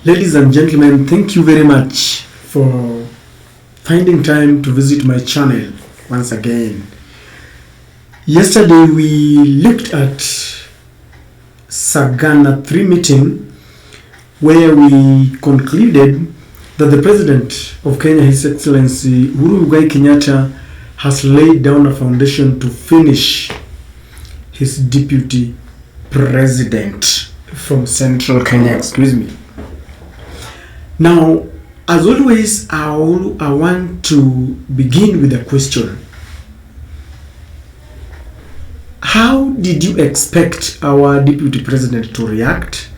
Ladies and gentlemen, thank you very much for finding time to visit my channel once again. Yesterday we looked at Sagana 3 meeting where we concluded that the President of Kenya, His Excellency UHURU Kenyatta, has laid down a foundation to finish his deputy president from Central Kenya, Now, as always, I want to begin with a question. How did you expect our deputy president to react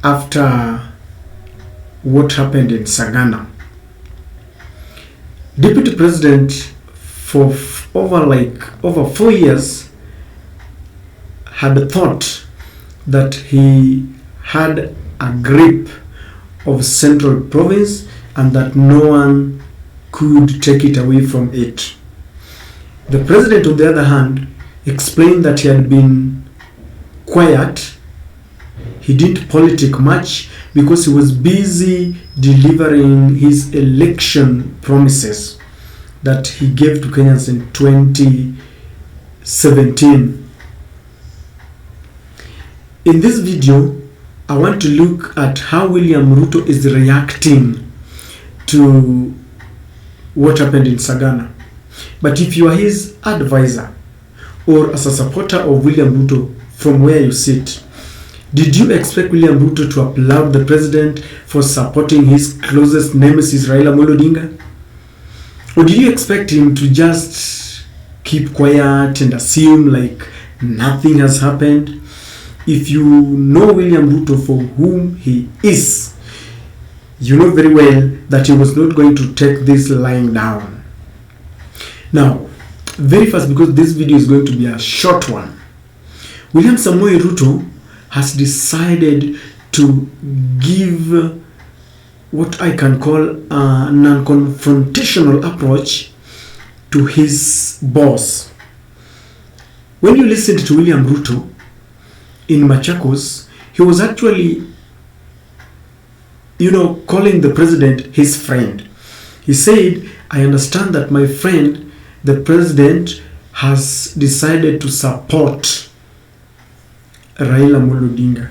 after what happened in Sagana? Deputy president for over 4 years had thought that he had a grip of Central Province and that no one could take it away from it. The president, on the other hand, explained that he had been quiet. He didn't politic much because he was busy delivering his election promises that he gave to Kenyans in 2017. In this video, I want to look at how William Ruto is reacting to what happened in Sagana. But if you are his advisor or as a supporter of William Ruto from where you sit, did you expect William Ruto to applaud the president for supporting his closest nemesis Raila Odinga? Or did you expect him to just keep quiet and assume like nothing has happened? If you know William Ruto for whom he is, you know very well that he was not going to take this lying down. Now, very fast, because this video is going to be a short one, William Samoei Ruto has decided to give what I can call a non-confrontational approach to his boss. When you listen to William Ruto in Machakos, he was actually, calling the president his friend. He said, I understand that my friend, the president, has decided to support Raila Odinga.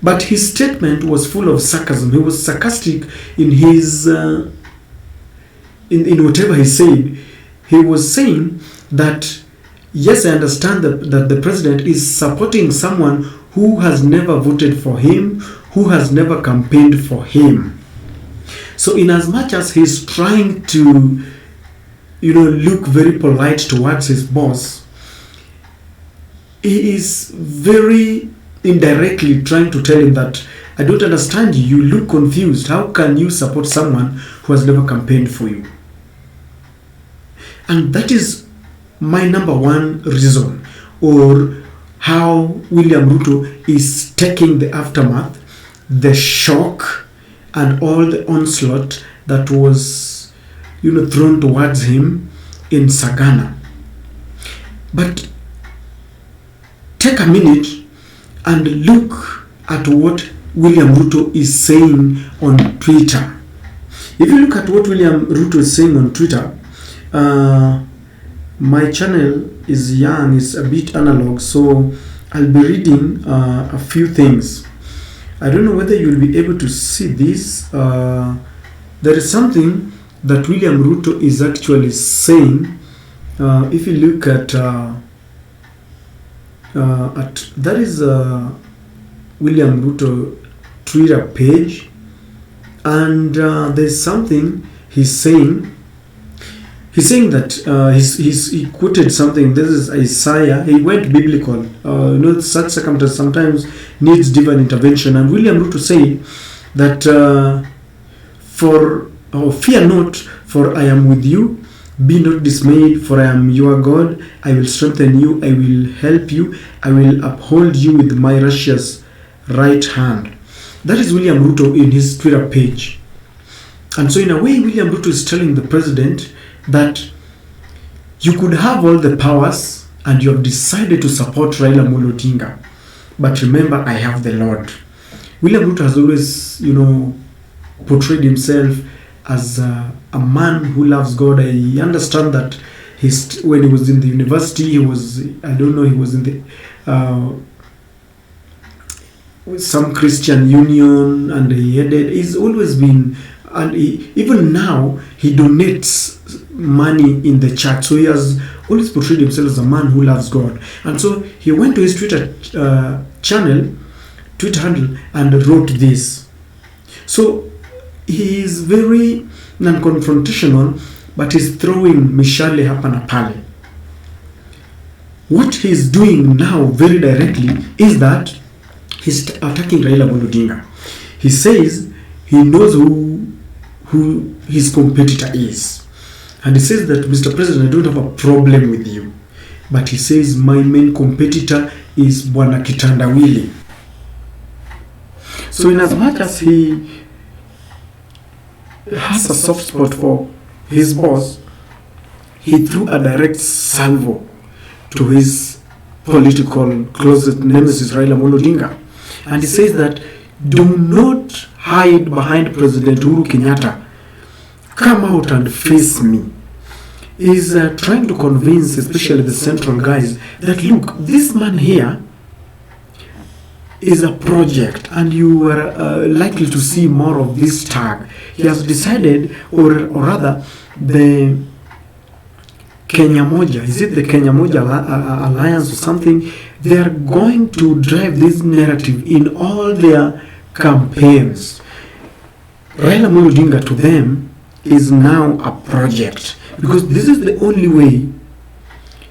But his statement was full of sarcasm. He was sarcastic in his, in whatever he said. He was saying that yes, I understand that the president is supporting someone who has never voted for him, who has never campaigned for him. So in as much as he's trying to, look very polite towards his boss, he is very indirectly trying to tell him that, I don't understand you, you look confused. How can you support someone who has never campaigned for you? And that is my number one reason, or how William Ruto is taking the aftermath, the shock, and all the onslaught that was, thrown towards him in Sagana. But take a minute and look at what William Ruto is saying on Twitter. If you look at what William Ruto is saying on Twitter, my channel is young, it's a bit analog, so I'll be reading a few things. I don't know whether you'll be able to see this. There is something that William Ruto is actually saying. If you look at that is William Ruto Twitter page, and there's something he's saying. He's saying that he quoted something. This is Isaiah. He went biblical. Such circumstances sometimes needs divine intervention. And William Ruto said that fear not, for I am with you. Be not dismayed, for I am your God. I will strengthen you. I will help you. I will uphold you with my righteous right hand. That is William Ruto in his Twitter page. And so in a way, William Ruto is telling the president that you could have all the powers and you have decided to support Raila Odinga. But remember, I have the Lord. William Ruto has always, portrayed himself as a man who loves God. I understand that when he was in the university, he was in the some Christian union, and he's always been, and even now he donates money in the church. So he has always portrayed himself as a man who loves God. And so he went to his Twitter handle, and wrote this. So he is very non-confrontational, but he's throwing mishale hapa na pale. What he's doing now very directly is that he's attacking Raila Odinga. He says he knows who his competitor is. And he says that, Mr. President, I don't have a problem with you. But he says my main competitor is Bwana Kitandawili. So in as much as he has a soft spot for his boss, he threw a direct salvo to his political closet nemesis Raila Odinga. And he says that, do not hide behind President Uhuru Kenyatta. Come out and face me. He's trying to convince, especially the central guys, that look, this man here is a project, and you are likely to see more of this tag. He has decided, or rather, the Kenya Moja, is it the Kenya Moja Alliance or something? They are going to drive this narrative in all their campaigns. Raila Odinga to them is now a project, because this is the only way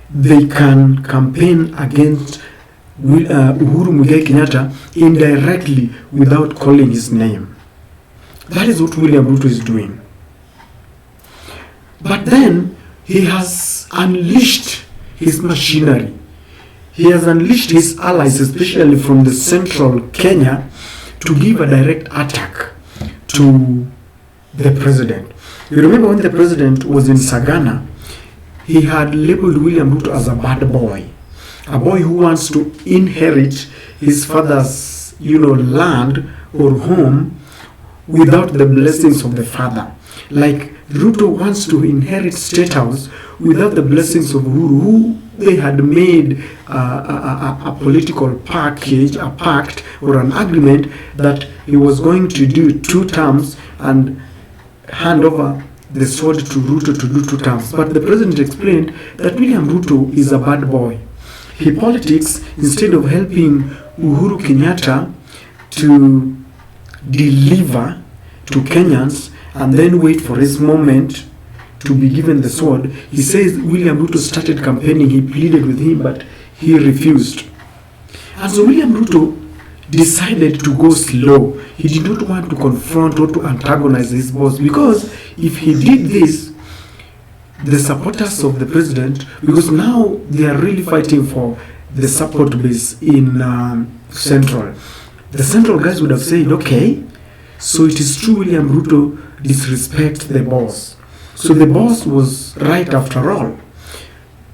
they can campaign against Uhuru Muigai Kenyatta indirectly without calling his name. That is what William Ruto is doing. But then he has unleashed his machinery. He has unleashed his allies, especially from the Central Kenya, to give a direct attack to the president. You remember when the president was in Sagana, he had labeled William Ruto as a bad boy. A boy who wants to inherit his father's, land or home without the blessings of the father. Like Ruto wants to inherit State House without the blessings of Uhuru, who they had made a political package, a pact or an agreement that he was going to do 2 terms and hand over the sword to Ruto to do 2 terms. But the president explained that William Ruto is a bad boy. He politics instead of helping Uhuru Kenyatta to deliver to Kenyans and then wait for his moment to be given the sword. He says William Ruto started campaigning, he pleaded with him, but he refused. And so William Ruto decided to go slow. He did not want to confront or to antagonize his boss, because if he did this, the supporters of the president, because now they are really fighting for the support base in Central. The Central guys would have said, okay, so it is true William Ruto disrespects the boss. So the boss was right after all.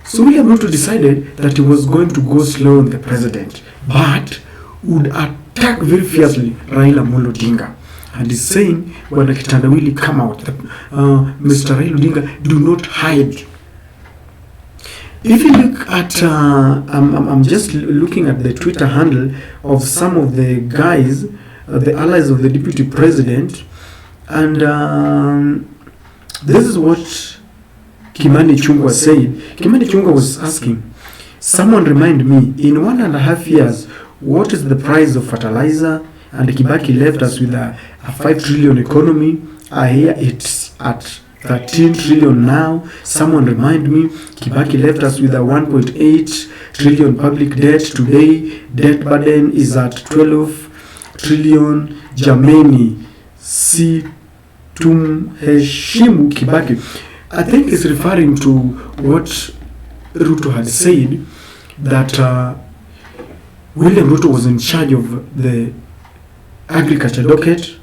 So William Ruto decided that he was going to go slow on the president, but would attack very fiercely Raila Odinga. And he's saying, Bwana Kitandawili, come out. Mr. Raila Odinga, do not hide. If you look at, I'm just looking at the Twitter handle of some of the guys, the allies of the deputy president, and this is what Kimani Chungwa said. Kimani Chungwa was asking, someone remind me, in 1.5 years, what is the price of fertilizer? And Kibaki left us with a 5 trillion economy. I hear it's at 13 trillion now. Someone remind me, Kibaki left us with a 1.8 trillion public debt. Today, debt burden is at 12 trillion. Jameni, si tumheshimu Kibaki. I think it's referring to what Ruto had said, that William Ruto was in charge of the agriculture docket,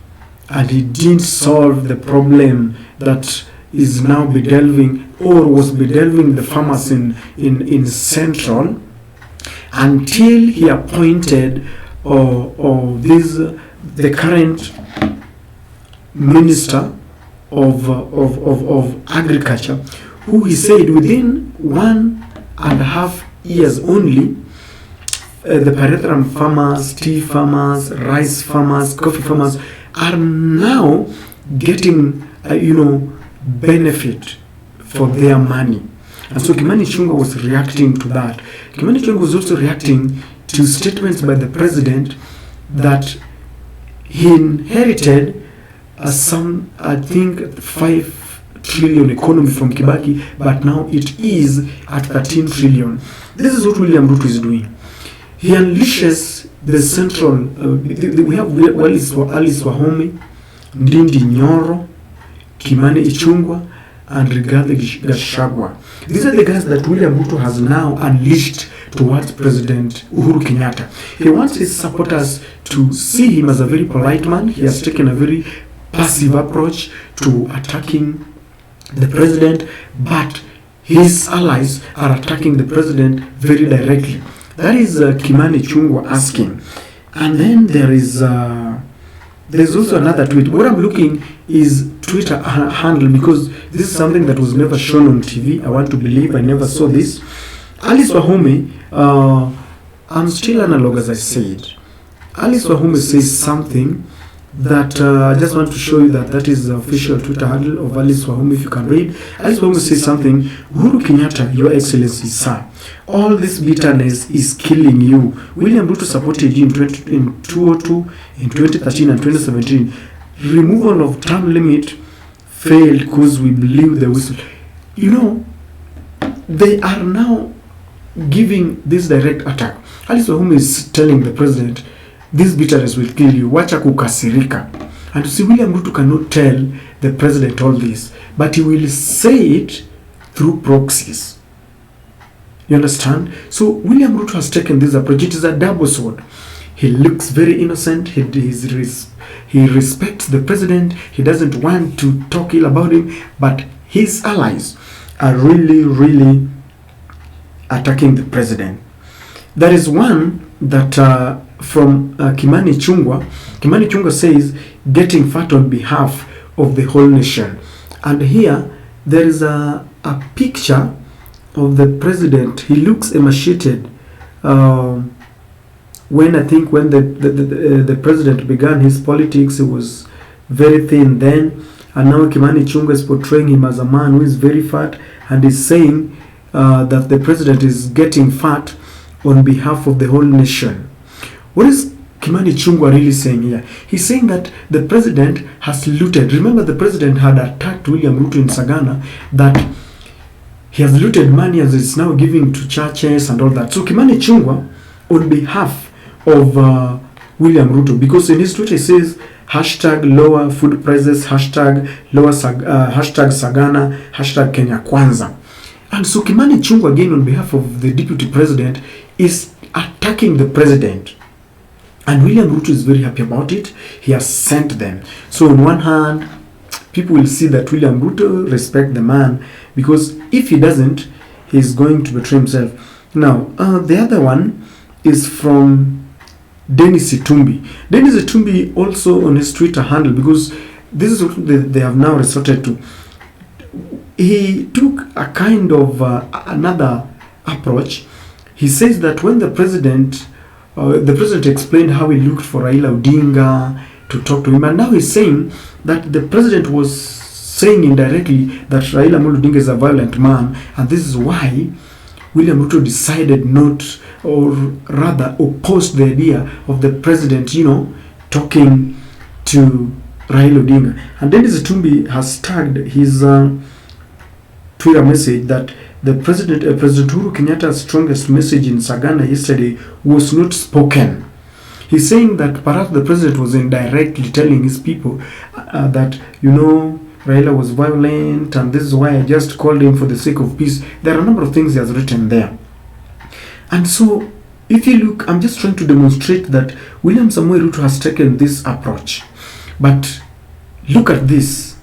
and he didn't solve the problem that is now bedelving, or was bedelving, the farmers in Central, until he appointed this the current Minister of Agriculture, who he said within 1.5 years only, the pyrethrum farmers, tea farmers, rice farmers, coffee farmers are now getting, benefit for their money. And so Kimani Ichung'wah was reacting to that. Kimani Ichung'wah was also reacting to statements by the president that he inherited some, I think, 5 trillion economy from Kibaki, but now it is at 13 trillion. This is what William Ruto is doing. He unleashes the central, we have Alice Wahome, Ndindi Nyoro, Kimani Ichung'wah, and Rigathi Gachagua. These are the guys that William Ruto has now unleashed towards President Uhuru Kenyatta. He wants his supporters to see him as a very polite man. He has taken a very passive approach to attacking the president, but his allies are attacking the president very directly. That is Kimani Ichung'wah asking. And then there's also another tweet. What I'm looking is Twitter handle, because this is something that was never shown on TV. I want to believe I never saw this. Alice Wahome, I'm still analog as I said. Alice Wahome says something that I just want to show you that is the official Twitter handle of Alice Wahome, if you can read. Alice Wahome says something: Uhuru Kenyatta, Your Excellency, sir, all this bitterness is killing you. William Ruto supported you in 2002, in 2013 and 2017. Removal of term limit failed because we blew the whistle. They are now giving this direct attack. Alice Wahome is telling the president, this bitterness will kill you. Wacha kukasirika. And you see, William Ruto cannot tell the president all this, but he will say it through proxies. You understand? So William Ruto has taken this approach. It is a double sword. He looks very innocent. He respects the president. He doesn't want to talk ill about him, but his allies are really, really attacking the president. There is one that from Kimani Ichung'wah. Kimani Ichung'wah says, getting fat on behalf of the whole nation. And here there is a picture of the president. He looks emaciated when the president began his politics. He was very thin then, and now Kimani Ichung'wah is portraying him as a man who is very fat, and is saying that the president is getting fat on behalf of the whole nation. What is Kimani Ichung'wah really saying here? He's saying that the president has looted. Remember, the president had attacked William Ruto in Sagana, that he has looted money as it's now giving to churches and all that. So Kimani Ichung'wah, on behalf of William Ruto, because in his Twitter he says hashtag lower food prices, hashtag hashtag Sagana, hashtag Kenya Kwanza. And so Kimani Ichung'wah, again on behalf of the deputy president, is attacking the president. And William Ruto is very happy about it. He has sent them. So on one hand, people will see that William Ruto respects the man, because if he doesn't, he's going to betray himself. Now, the other one is from Dennis Itumbi. Dennis Itumbi also on his Twitter handle, because this is what they have now resorted to. He took a kind of another approach. He says that when the president explained how he looked for Raila Odinga to talk to him, and now he's saying that the president was saying indirectly that Raila Odinga is a violent man, and this is why William Ruto decided not, or rather opposed the idea of the president, talking to Raila Odinga. And Dennis Itumbi has tagged his Twitter message that the President Uhuru Kenyatta's strongest message in Sagana yesterday was not spoken. He's saying that perhaps the president was indirectly telling his people that, Raila was violent, and this is why I just called him for the sake of peace. There are a number of things he has written there. And so, if you look, I'm just trying to demonstrate that William Samoei Ruto has taken this approach. But look at this.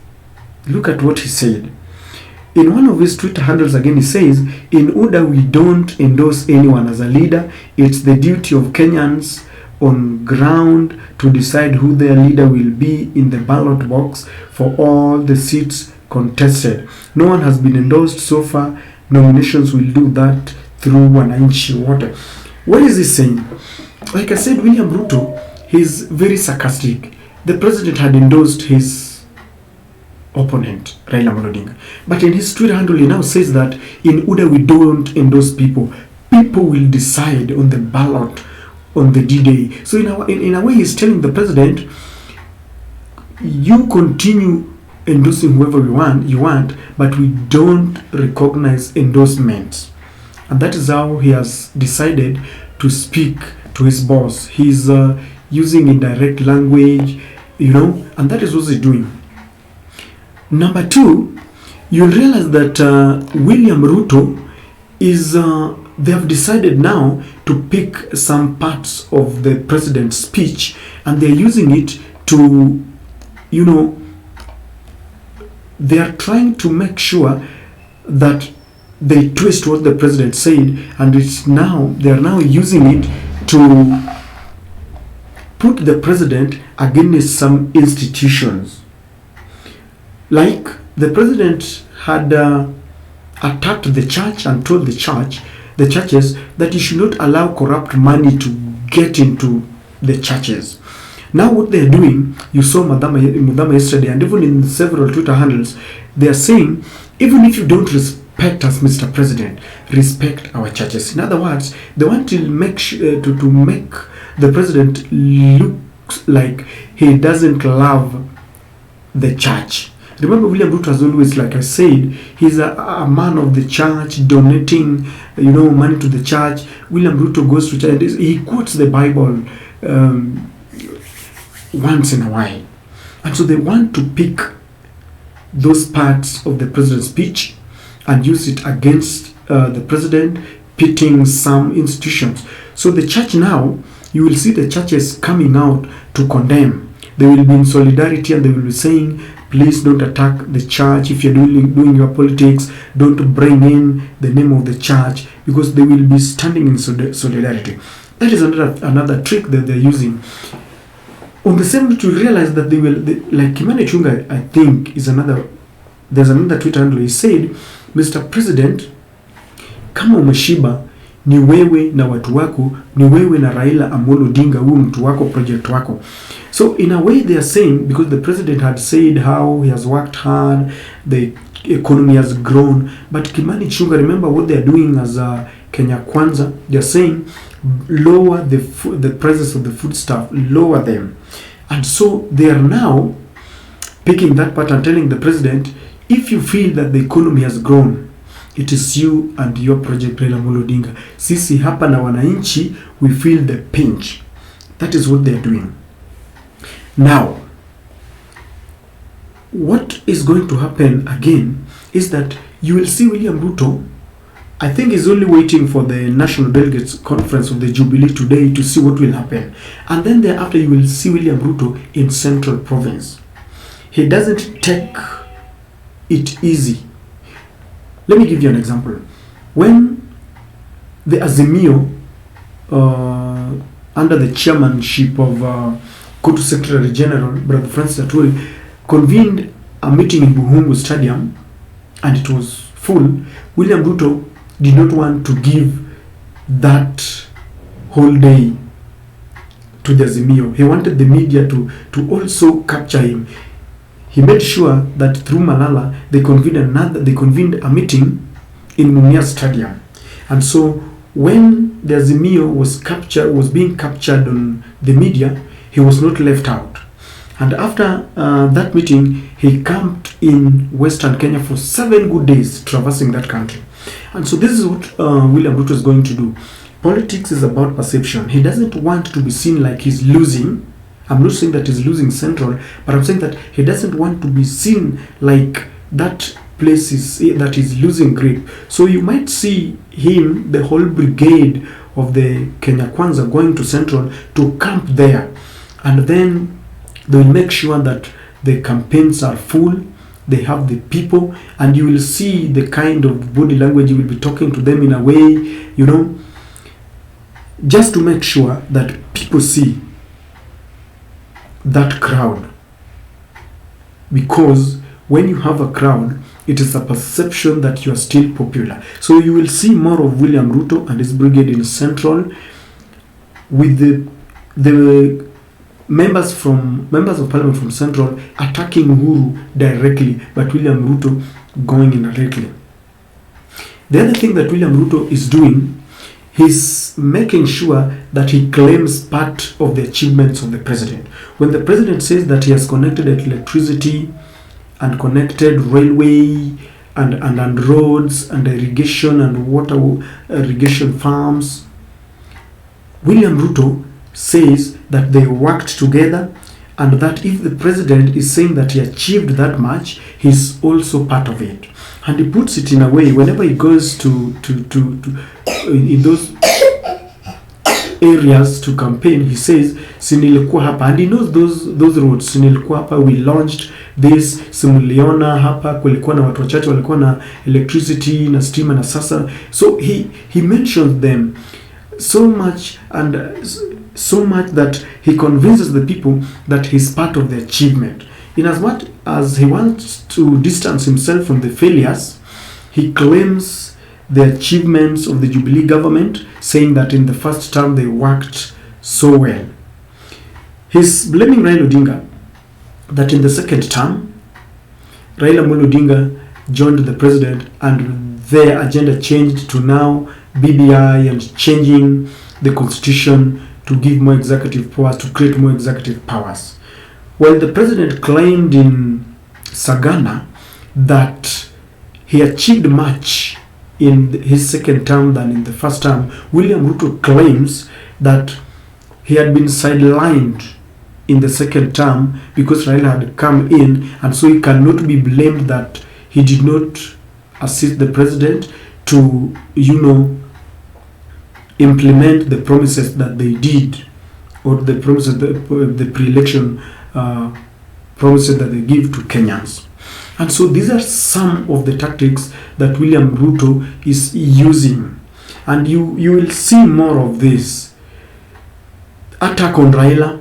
Look at what he said. In one of his Twitter handles again, he says, in order we don't endorse anyone as a leader, it's the duty of Kenyans on ground to decide who their leader will be in the ballot box for all the seats contested. No one has been endorsed so far. Nominations will do that through Wananchi Wote. What is he saying? Like I said, William Ruto, he's very sarcastic. The president had endorsed his opponent, Raila Odinga. But in his Twitter handle, he now says that in UDA we don't endorse people. People will decide on the ballot on the D-Day. So in a way, he's telling the president, you continue endorsing whoever you want, but we don't recognize endorsements. And that is how he has decided to speak to his boss. He's using indirect language, and that is what he's doing. Number two, you'll realize that William Ruto is, they have decided now to pick some parts of the president's speech and they're using it to, they are trying to make sure that they twist what the president said, and they are now using it to put the president against some institutions. Like the president had attacked the church and told the churches that you should not allow corrupt money to get into the churches. Now what they're doing, you saw Mudama yesterday, and even in several Twitter handles, they are saying, even if you don't respect us, Mr. President, respect our churches. In other words, they want to make to make the president look like he doesn't love the church. Remember, William Ruto has always, like I said, he's a man of the church, donating, money to the church. William Ruto goes to church. He quotes the Bible once in a while. And so they want to pick those parts of the president's speech and use it against the president, pitting some institutions. So the church now, you will see the churches coming out to condemn. They will be in solidarity and they will be saying, please don't attack the church. If you're doing your politics, don't bring in the name of the church, because they will be standing in solidarity. That is another trick that they're using. On the same note, you realize that like Kimani Chunga, I think, there's another Twitter handle. He said, Mr. President, kama umeshiba ni wewe na watu wako, ni wewe na Raila Amolo Odinga, huyu mtu wako, project wako. So in a way they are saying, because the president had said how he has worked hard, the economy has grown, but Kimani Chunga, remember what they are doing as Kenya Kwanza, they are saying lower the prices of the foodstuff, lower them. And so they are now picking that part and telling the president, if you feel that the economy has grown, it is you and your project Raila Amolo Odinga. Sisi hapa na wananchi, we feel the pinch. That is what they are doing. Now, what is going to happen again is that you will see William Ruto, I think he's only waiting for the National Delegates Conference of the Jubilee today to see what will happen. And then thereafter you will see William Ruto in Central Province. He doesn't take it easy. Let me give you an example. When the Azimio, under the chairmanship of KOTU Secretary General, Brother Francis Atwoli, convened a meeting in Buhungu Stadium, and it was full, William Ruto did not want to give that whole day to the Azimio. He wanted the media to also capture him. He made sure that through Malala, they convened a meeting in Mumia Stadium. And so when the Azimio was being captured on the media, he was not left out. And after that meeting, he camped in Western Kenya for 7 good days, traversing that country. And so this is what William Ruto is going to do. Politics is about perception. He doesn't want to be seen like he's losing. I'm not saying that he's losing Central, but I'm saying that he doesn't want to be seen like that place that is losing grip. So you might see him, the whole brigade of the Kenya Kwanza, going to Central to camp there. And then they'll make sure that the campaigns are full, they have the people, and you will see the kind of body language. You will be talking to them in a way, just to make sure that people see that crowd. Because when you have a crowd, it is a perception that you are still popular. So you will see more of William Ruto and his brigade in Central, with the members of parliament from Central attacking Uhuru directly, but William Ruto going indirectly. The other thing that William Ruto is doing, he's making sure that he claims part of the achievements of the president. When the president says that he has connected electricity and connected railway and roads and irrigation and water irrigation farms, William Ruto says that they worked together, and that if the president is saying that he achieved that much, he's also part of it. And he puts it in a way, whenever he goes to in those areas to campaign, he says sinilikuwa hapa, and he knows those roads. Sinilikuwa hapa, we launched this, simuliona hapa kulikuwa na watu wachache walikuwa na electricity na stima na sasa. So he mentions them so much, and so much that he convinces the people that he's part of the achievement. In as much as he wants to distance himself from the failures, he claims the achievements of the Jubilee government, saying that in the first term they worked so well. He's blaming Raila Odinga that in the second term, Raila Odinga joined the president and their agenda changed to now BBI and changing the constitution to give more executive powers, to create more executive powers. While the president claimed in Sagana that he achieved much in his second term than in the first term, William Ruto claims that he had been sidelined in the second term because Raila had come in, and so he cannot be blamed that he did not assist the president to, implement the promises that they did, or the promises, the pre-election promises that they give to Kenyans. And so these are some of the tactics that William Ruto is using, and you will see more of this. Attack on Raila,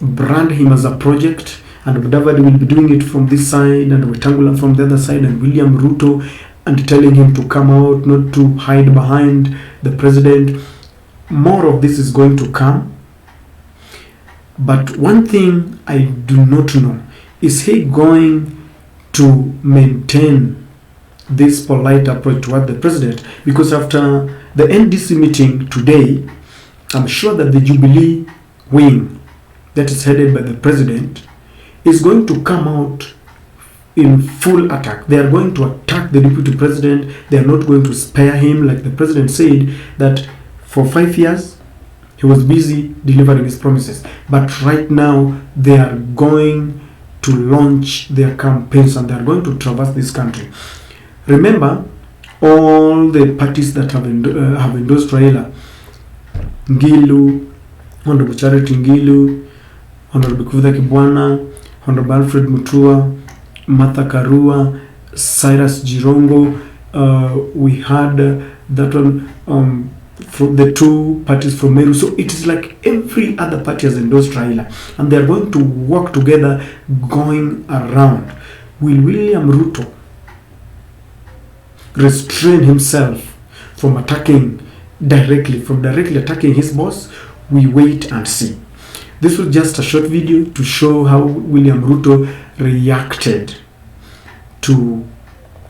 brand him as a project, and Mudavadi will be doing it from this side, and Wetangula from the other side, and William Ruto, and telling him to come out, not to hide behind the president. More of this is going to come. But one thing I do not know, is he going to maintain this polite approach toward the president? Because after the NDC meeting today, I'm sure that the Jubilee wing that is headed by the president is going to come out in full attack. They are going to attack the deputy president. They are not going to spare him, like the president said that for 5 years he was busy delivering his promises, but right now they are going to launch their campaigns and they are going to traverse this country. Remember, all the parties that have endorsed Raila, Ngilu, Honorable Charity Ngilu, Honorable Kivutha Kibwana, Honorable Alfred Mutua, Martha Karua, Cyrus Jirongo, we had that one from the two parties from Meru. So it is like every other party has endorsed Raila, and they are going to work together going around. Will William Ruto restrain himself from attacking directly, attacking his boss? We wait and see. This was just a short video to show how William Ruto reacted to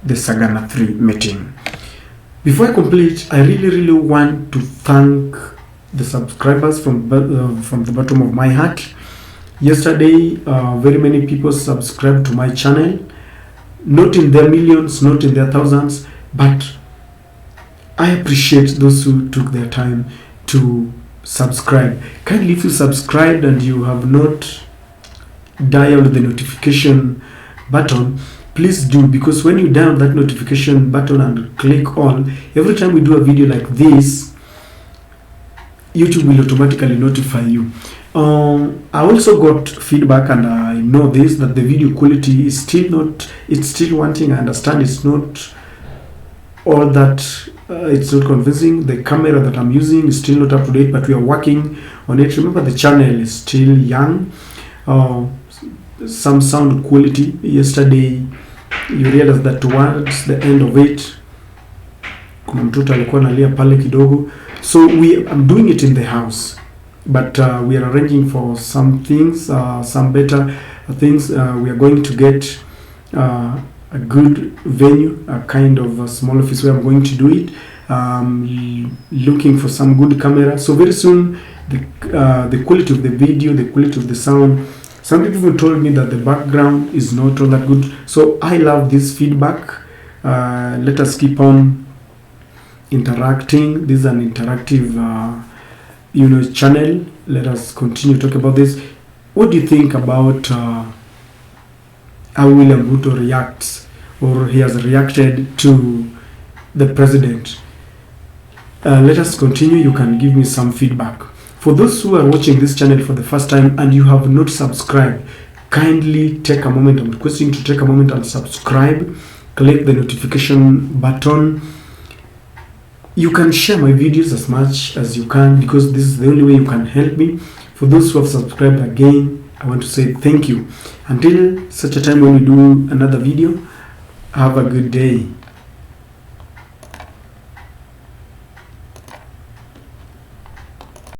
the Sagana 3 meeting. Before I complete, I really want to thank the subscribers from the bottom of my heart. Yesterday, very many people subscribed to my channel, not in their millions, not in their thousands, but I appreciate those who took their time to subscribe. Kindly, if you subscribed and you have not dialed the notification button, please do, because when you dial that notification button and click on, every time we do a video like this, YouTube will automatically notify you. I also got feedback, and I know this, that the video quality is still not, it's still wanting. I understand it's not all that it's not convincing. The camera that I'm using is still not up to date, but we are working on it. Remember, the channel is still young. Some sound quality, yesterday you realize that towards the end of it kuna mtoto alikuwa analia pale kidogo, so I'm doing it in the house, but we are arranging for some things, some better things. We are going to get a good venue, a kind of a small office where I'm going to do it. Looking for some good camera, so very soon the quality of the video, the quality of the sound. Some people told me that the background is not all that good, so I love this feedback. Let us keep on interacting. This is an interactive channel. Let us continue to talk about this. What do you think about how William Ruto reacts, or he has reacted to the president? Let us continue. You can give me some feedback. For those who are watching this channel for the first time and you have not subscribed, kindly take a moment. I'm requesting to take a moment and subscribe. Click the notification button. You can share my videos as much as you can, because this is the only way you can help me. For those who have subscribed, again, I want to say thank you. Until such a time when we do another video, have a good day.